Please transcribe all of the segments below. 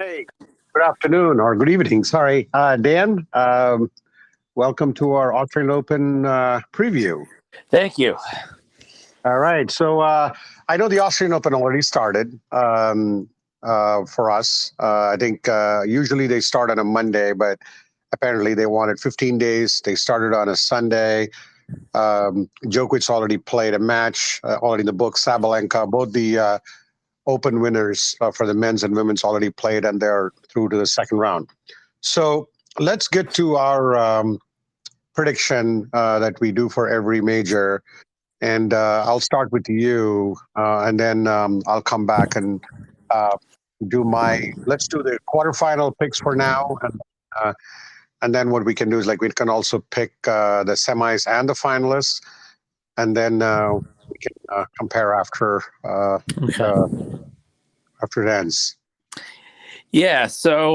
Hey, good afternoon or good evening. Sorry, Dan. Welcome to our Australian Open preview. Thank you. All right. So I know the Australian Open already started for us. I think usually they start on a Monday, but apparently they wanted 15 days. They started on a Sunday. Djokovic already played a match already in the book. Sabalenka, both the Open winners for the men's and women's already played, and they're through to the second round. So let's get to our prediction that we do for every major. And I'll start with you, and then I'll come back and uh, do my. Let's do the quarterfinal picks for now, uh, and then what we can do is like we can also pick the semis and the finalists, and then we can compare Okay. uh, after it ends. Yeah. So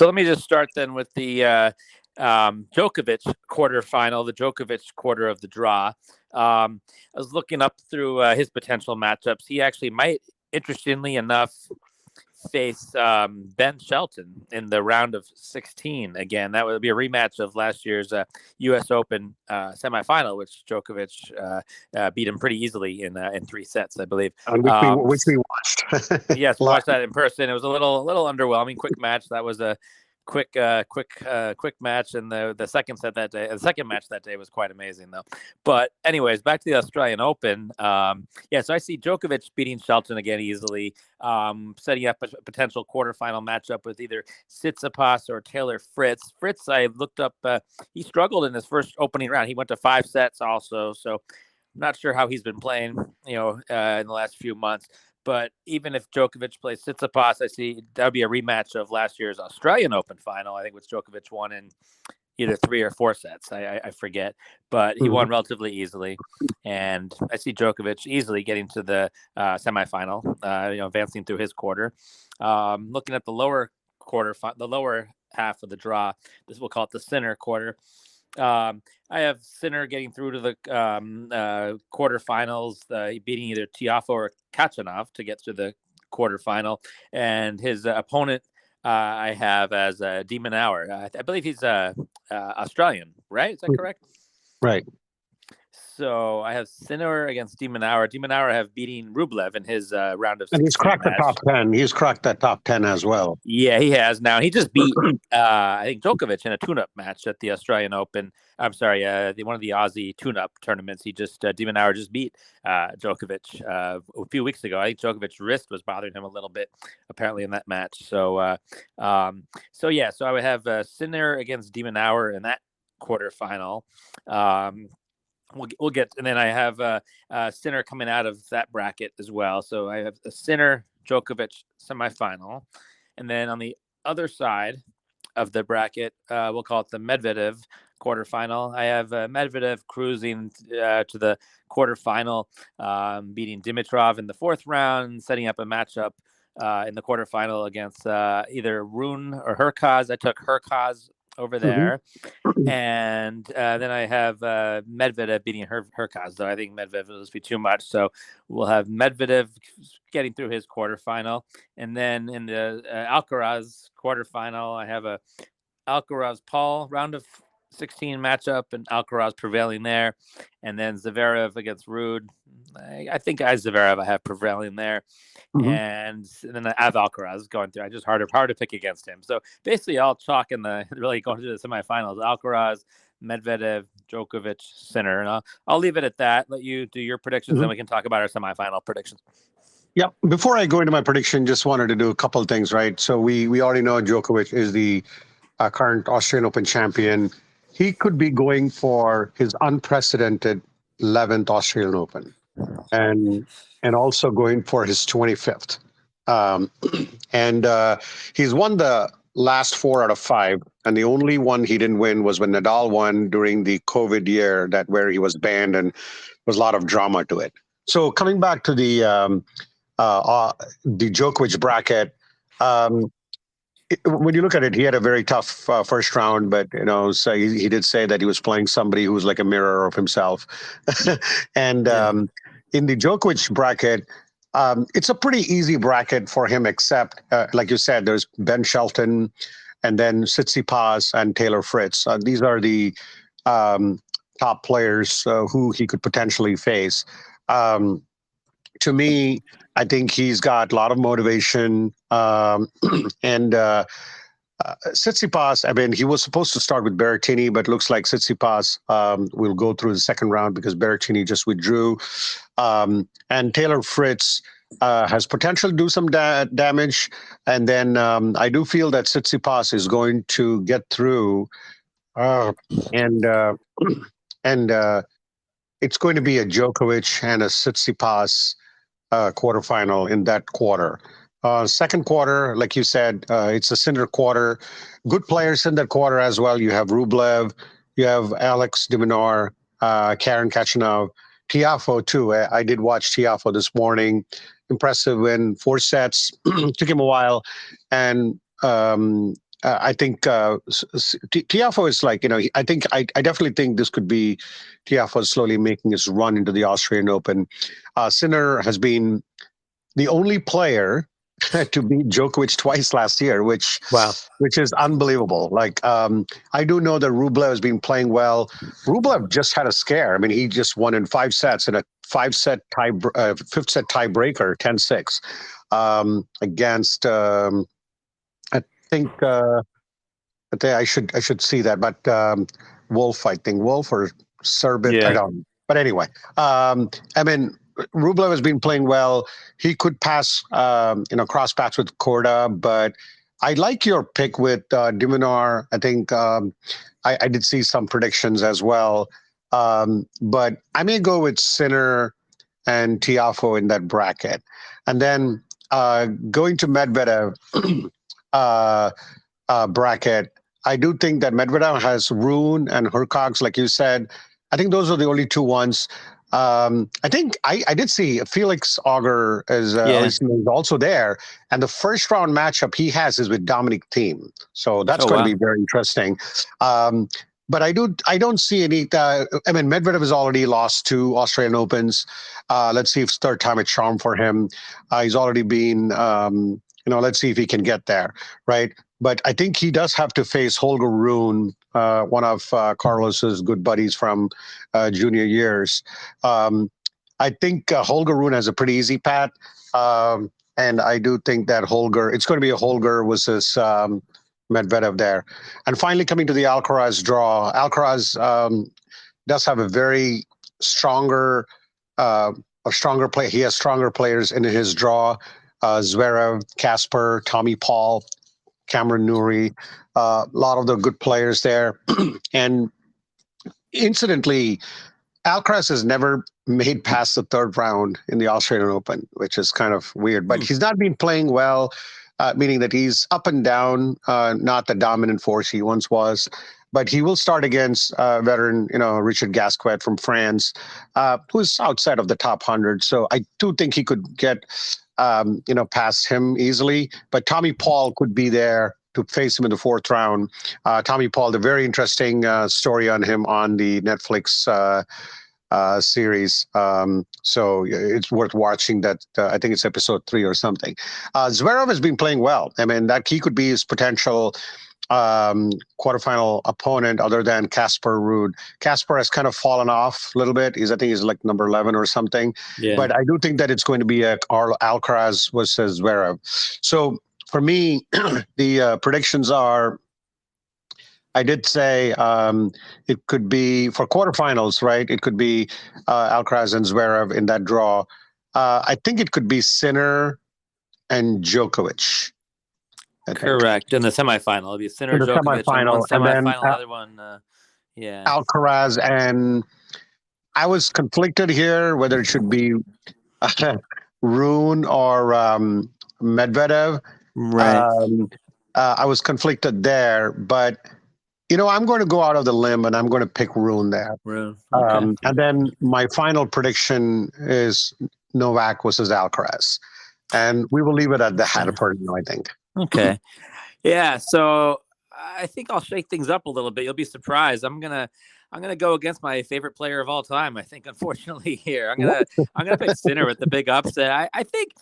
let me just start then with the Djokovic quarterfinal, the Djokovic quarter of the draw. I was looking up through his potential matchups. He actually might, interestingly enough, face Ben Shelton in the round of 16 again. That would be a rematch of last year's U.S. Open semifinal, which Djokovic beat him pretty easily in 3 sets, I believe. On which we watched. Yes, we Live. watched that in person. It was a little underwhelming. Quick match. That was a quick match, and the second set that day, the second match that day was quite amazing though. But anyways, back to the Australian Open. Yeah, so I see Djokovic beating Shelton again easily, setting up a potential quarterfinal matchup with either Tsitsipas or Taylor Fritz. Fritz, I looked up, he struggled in his first opening round. He went to 5 sets also, so I'm not sure how he's been playing, in the last few months. But even if Djokovic plays Tsitsipas, I see that would be a rematch of last year's Australian Open final. I think which Djokovic won in either 3 or 4 sets. I forget, but he Mhm. won relatively easily, and I see Djokovic easily getting to the semifinal. Advancing through his quarter. Looking at the lower the lower half of the draw. This we'll call it the center quarter. I have Sinner getting through to the quarterfinals, beating either Tiafo or Kachanov to get to the quarterfinal. And his opponent I have as Demon Hour. I believe he's Australian, right? Is that correct? Right. So I have Sinner against Demon Hour. Demon Hour have beating Rublev in his round of And he's 16 cracked the top match. 10. He's cracked that top 10 as well. Yeah, he has now. He just beat, I think, Djokovic in a tune-up match at the Australian Open. I'm sorry, one of the Aussie tune-up tournaments. He just Demon Hour just beat Djokovic a few weeks ago. I think Djokovic's wrist was bothering him a little bit, apparently, in that match. So I would have Sinner against Demon Hour in that quarterfinal. We'll get, and then I have Sinner coming out of that bracket as well. So I have a Sinner Djokovic semifinal, and then on the other side of the bracket, we'll call it the Medvedev quarterfinal. I have Medvedev cruising to the quarterfinal, beating Dimitrov in the fourth round, setting up a matchup in the quarterfinal against either Rune or Herkaz. I took Herkaz over Mhm. there. And then I have Medvedev beating Herkaz, though I think Medvedev will just be too much. So we'll have Medvedev getting through his quarterfinal. And then in the Alcaraz quarterfinal, I have a Alcaraz Paul round of 16 matchup and Alcaraz prevailing there. And then Zverev against Rude. I think Zverev I have prevailing there. Mhm. And then I have Alcaraz going through. I just hard to pick against him. So basically, all chalk in the really going to the semifinals: Alcaraz, Medvedev, Djokovic, Sinner. And I'll leave it at that. Let you do your predictions, then Mhm. we can talk about our semifinal predictions. Yeah. Before I go into my prediction, just wanted to do a couple of things, right? So we already know Djokovic is the current Australian Open champion. He could be going for his unprecedented 11th Australian Open, and also going for his 25th. Um, and he's won the last 4 out of 5, and the only one he didn't win was when Nadal won during the COVID year, that where he was banned and was a lot of drama to it. So coming back to the Djokovic bracket. Um, when you look at it, he had a very tough first round, but so he did say that he was playing somebody who was like a mirror of himself. And Yeah. in the Djokovic bracket, It's a pretty easy bracket for him, except, like you said, there's Ben Shelton and then Tsitsipas and Taylor Fritz. These are the um, top players who he could potentially face. Um, to me, I think he's got a lot of motivation. And Tsitsipas, I mean, he was supposed to start with Berrettini, but looks like Tsitsipas will go through the second round because Berrettini just withdrew. And Taylor Fritz has potential to do some damage. And then I do feel that Tsitsipas is going to get through, uh, and uh, and it's going to be a Djokovic and a Tsitsipas quarterfinal in that quarter. Second quarter, like you said, it's a Sinner quarter. Good players in that quarter as well. You have Rublev, you have Alex de Minaur, Karen Khachanov, Tiafoe too. I did watch Tiafoe this morning. Impressive win, 4 sets. Took him a while, and I think Tiafoe is like, I definitely think this could be Tiafoe slowly making his run into the Australian Open. Sinner has been the only player to beat Djokovic twice last year, which is unbelievable. Like, I do know that Rublev has been playing well. Rublev just had a scare. I mean, he just won in 5 sets in a fifth set tiebreaker, 10-6, against. I think I should see that, but Wolf, I think Wolf or Serbit, I don't. But anyway, I mean, Rublev has been playing well. He could pass, cross paths with Korda, but I like your pick with de Minaur. I think I did see some predictions as well, but I may go with Sinner and Tiafoe in that bracket, and then going to Medvedev bracket. I do think that Medvedev has Rune and Hercogs, like you said. I think those are the only two ones. I think I did see Felix Auger is also there, and the first round matchup he has is with Dominic Thiem, so that's going to be very interesting. But I don't see any. I mean, Medvedev has already lost 2 Australian Opens. Let's see if it's third time a charm for him. He's already been. Let's see if he can get there, right? But I think he does have to face Holger Rune, one of Carlos's good buddies from junior years. I think Holger Rune has a pretty easy path. And I do think that it's going to be a Holger versus Medvedev there. And finally, coming to the Alcaraz draw, Alcaraz does have a very stronger play. He has stronger players in his draw. Zverev, Casper, Tommy Paul, Cameron Norrie, a lot of the good players there. And incidentally, Alcaraz has never made past the third round in the Australian Open, which is kind of weird. But he's not been playing well, meaning that he's up and down, not the dominant force he once was. But he will start against veteran, Richard Gasquet from France, who's outside of the top 100. So I do think he could get past him easily. But Tommy Paul could be there to face him in the fourth round. Tommy Paul, the very interesting story on him on the Netflix series. So it's worth watching that. I think it's episode 3 or something. Zverev has been playing well. I mean, that he could be his potential quarterfinal opponent other than Casper Ruud. Casper has kind of fallen off a little bit. I think he's like number 11 or something. Yeah. But I do think that it's going to be Alcaraz versus Zverev. So for me, the predictions are, I did say it could be for quarterfinals, right? It could be Alcaraz and Zverev in that draw. I think it could be Sinner and Djokovic. Correct. In the semifinal. It'll be Sinner, Djokovic on one semifinal, other one, Alcaraz. And I was conflicted here whether it should be Rune or Medvedev. Right. I was conflicted there, but I'm going to go out of the limb and I'm going to pick Rune there. Rune. Okay. And then my final prediction is Novak versus Alcaraz. And we will leave it at that, I think. Okay. Yeah. So I think I'll shake things up a little bit. You'll be surprised. I'm gonna I'm gonna go against my favorite player of all time. I think, unfortunately, here I'm gonna pick Sinner with the big upset. I think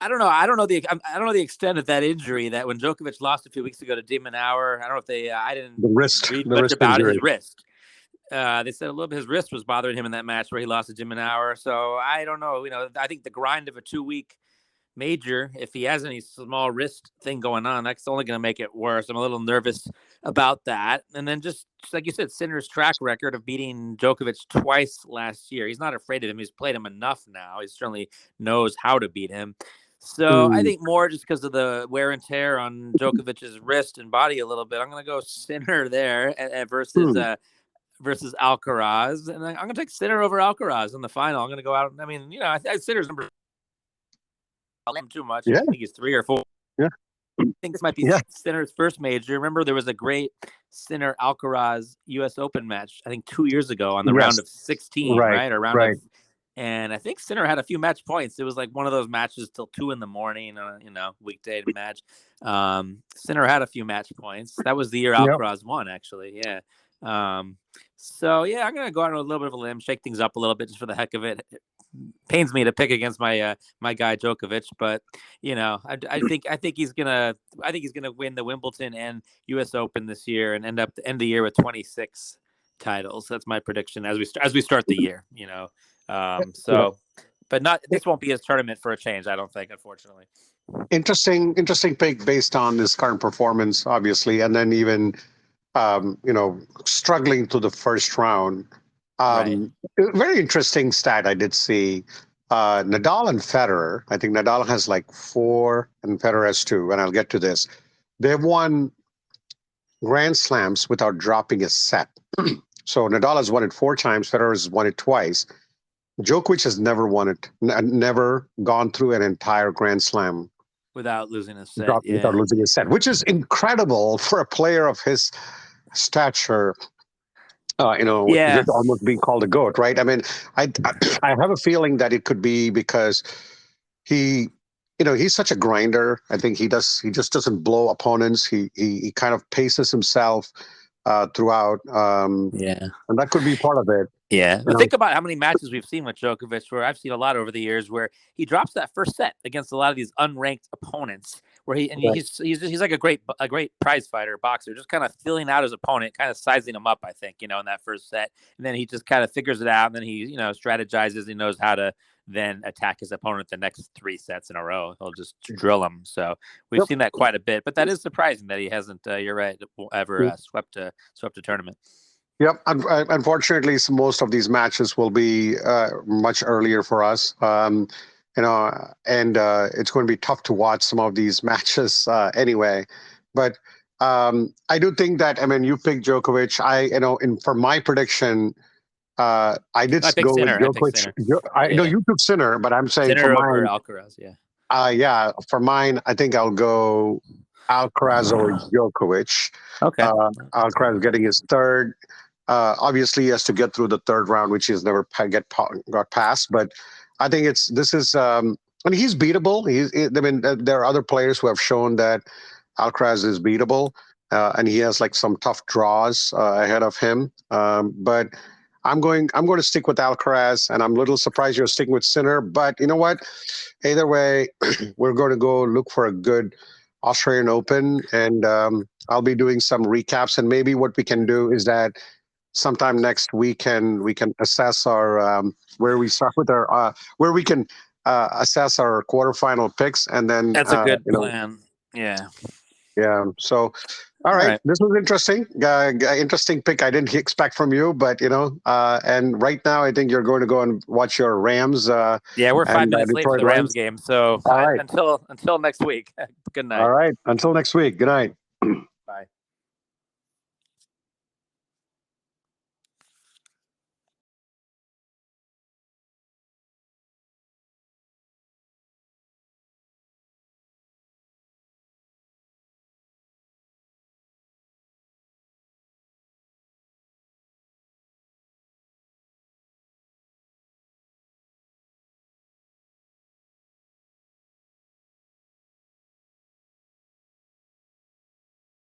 I don't know. I don't know the extent of that injury that when Djokovic lost a few weeks ago to Demon Hour. I don't know if they. I didn't read the much wrist about it. injury. His wrist. They said a little bit his wrist was bothering him in that match where he lost to Demon Hour. So I don't know. I think the grind of a 2-week major, if he has any small wrist thing going on, that's only going to make it worse. I'm a little nervous about that. And then just like you said, Sinner's track record of beating Djokovic twice last year. He's not afraid of him. He's played him enough now. He certainly knows how to beat him. So I think more just because of the wear and tear on Djokovic's wrist and body a little bit, I'm going to go Sinner there versus Alcaraz. And I'm going to take Sinner over Alcaraz in the final. I'm going to go out. I mean, I Sinner's number too much. Yeah. I think he's 3 or 4. Yeah. I think this might be Sinner's first major. Remember, there was a great Sinner Alcaraz U.S. Open match, I think 2 years ago on the round of 16, right? Or round of, and I think Sinner had a few match points. It was like one of those matches till 2 a.m, weekday match. Sinner had a few match points. That was the year Alcaraz won, actually. Yeah. So yeah, I'm gonna go out on a little bit of a limb, shake things up a little bit just for the heck of it. Pains me to pick against my my guy Djokovic, but I think he's gonna win the Wimbledon and U.S. Open this year and end the year with 26 titles. That's my prediction as we start the year. But this won't be his tournament for a change, I don't think, unfortunately. Interesting pick based on his current performance, obviously, and then even struggling to the first round. Very interesting stat I did see. Nadal and Federer, I think Nadal has like 4 and Federer has 2, and I'll get to this. They've won Grand Slams without dropping a set. So Nadal has won it 4 times, Federer has won it twice. Djokovic has never won it, never gone through an entire Grand Slam without losing a set. Without losing a set, which is incredible for a player of his stature. Just almost being called a GOAT, right? I mean, I have a feeling that it could be because he's such a grinder. I think he just doesn't blow opponents. He kind of paces himself throughout. And that could be part of it. Yeah, but think about how many matches we've seen with Djokovic, where I've seen a lot over the years, where he drops that first set against a lot of these unranked opponents, where he's like a great prize fighter, boxer, just kind of filling out his opponent, kind of sizing him up, I think, in that first set, and then he just kind of figures it out, and then he strategizes, he knows how to then attack his opponent the next 3 sets in a row. He'll just drill him. So we've seen that quite a bit, but that is surprising that he hasn't. You're right, ever swept a tournament. Yep. Unfortunately, most of these matches will be much earlier for us. And it's going to be tough to watch some of these matches anyway. But I do think that, you picked Djokovic. For my prediction, I did go with Djokovic. I know you took Sinner, but I'm saying Sinner for over mine, Alcaraz. For mine, I think I'll go Alcaraz over Djokovic. Okay. Alcaraz getting his third. Obviously, he has to get through the third round, which he's never got past. But I think he's beatable. There are other players who have shown that Alcaraz is beatable, and he has like some tough draws ahead of him. But I'm going to stick with Alcaraz, and I'm a little surprised you're sticking with Sinner. But you know what? Either way, we're going to go look for a good Australian Open, and I'll be doing some recaps. And maybe what we can do is that sometime next week we can assess our where we start with our where we can assess our quarterfinal picks, and then that's a good plan. Yeah. So, all right. This was interesting. Interesting pick. I didn't expect from you, but and right now I think you're going to go and watch your Rams. We're 5 minutes late for the Rams game. So all right. Until next week. Good night. All right. Until next week. Good night.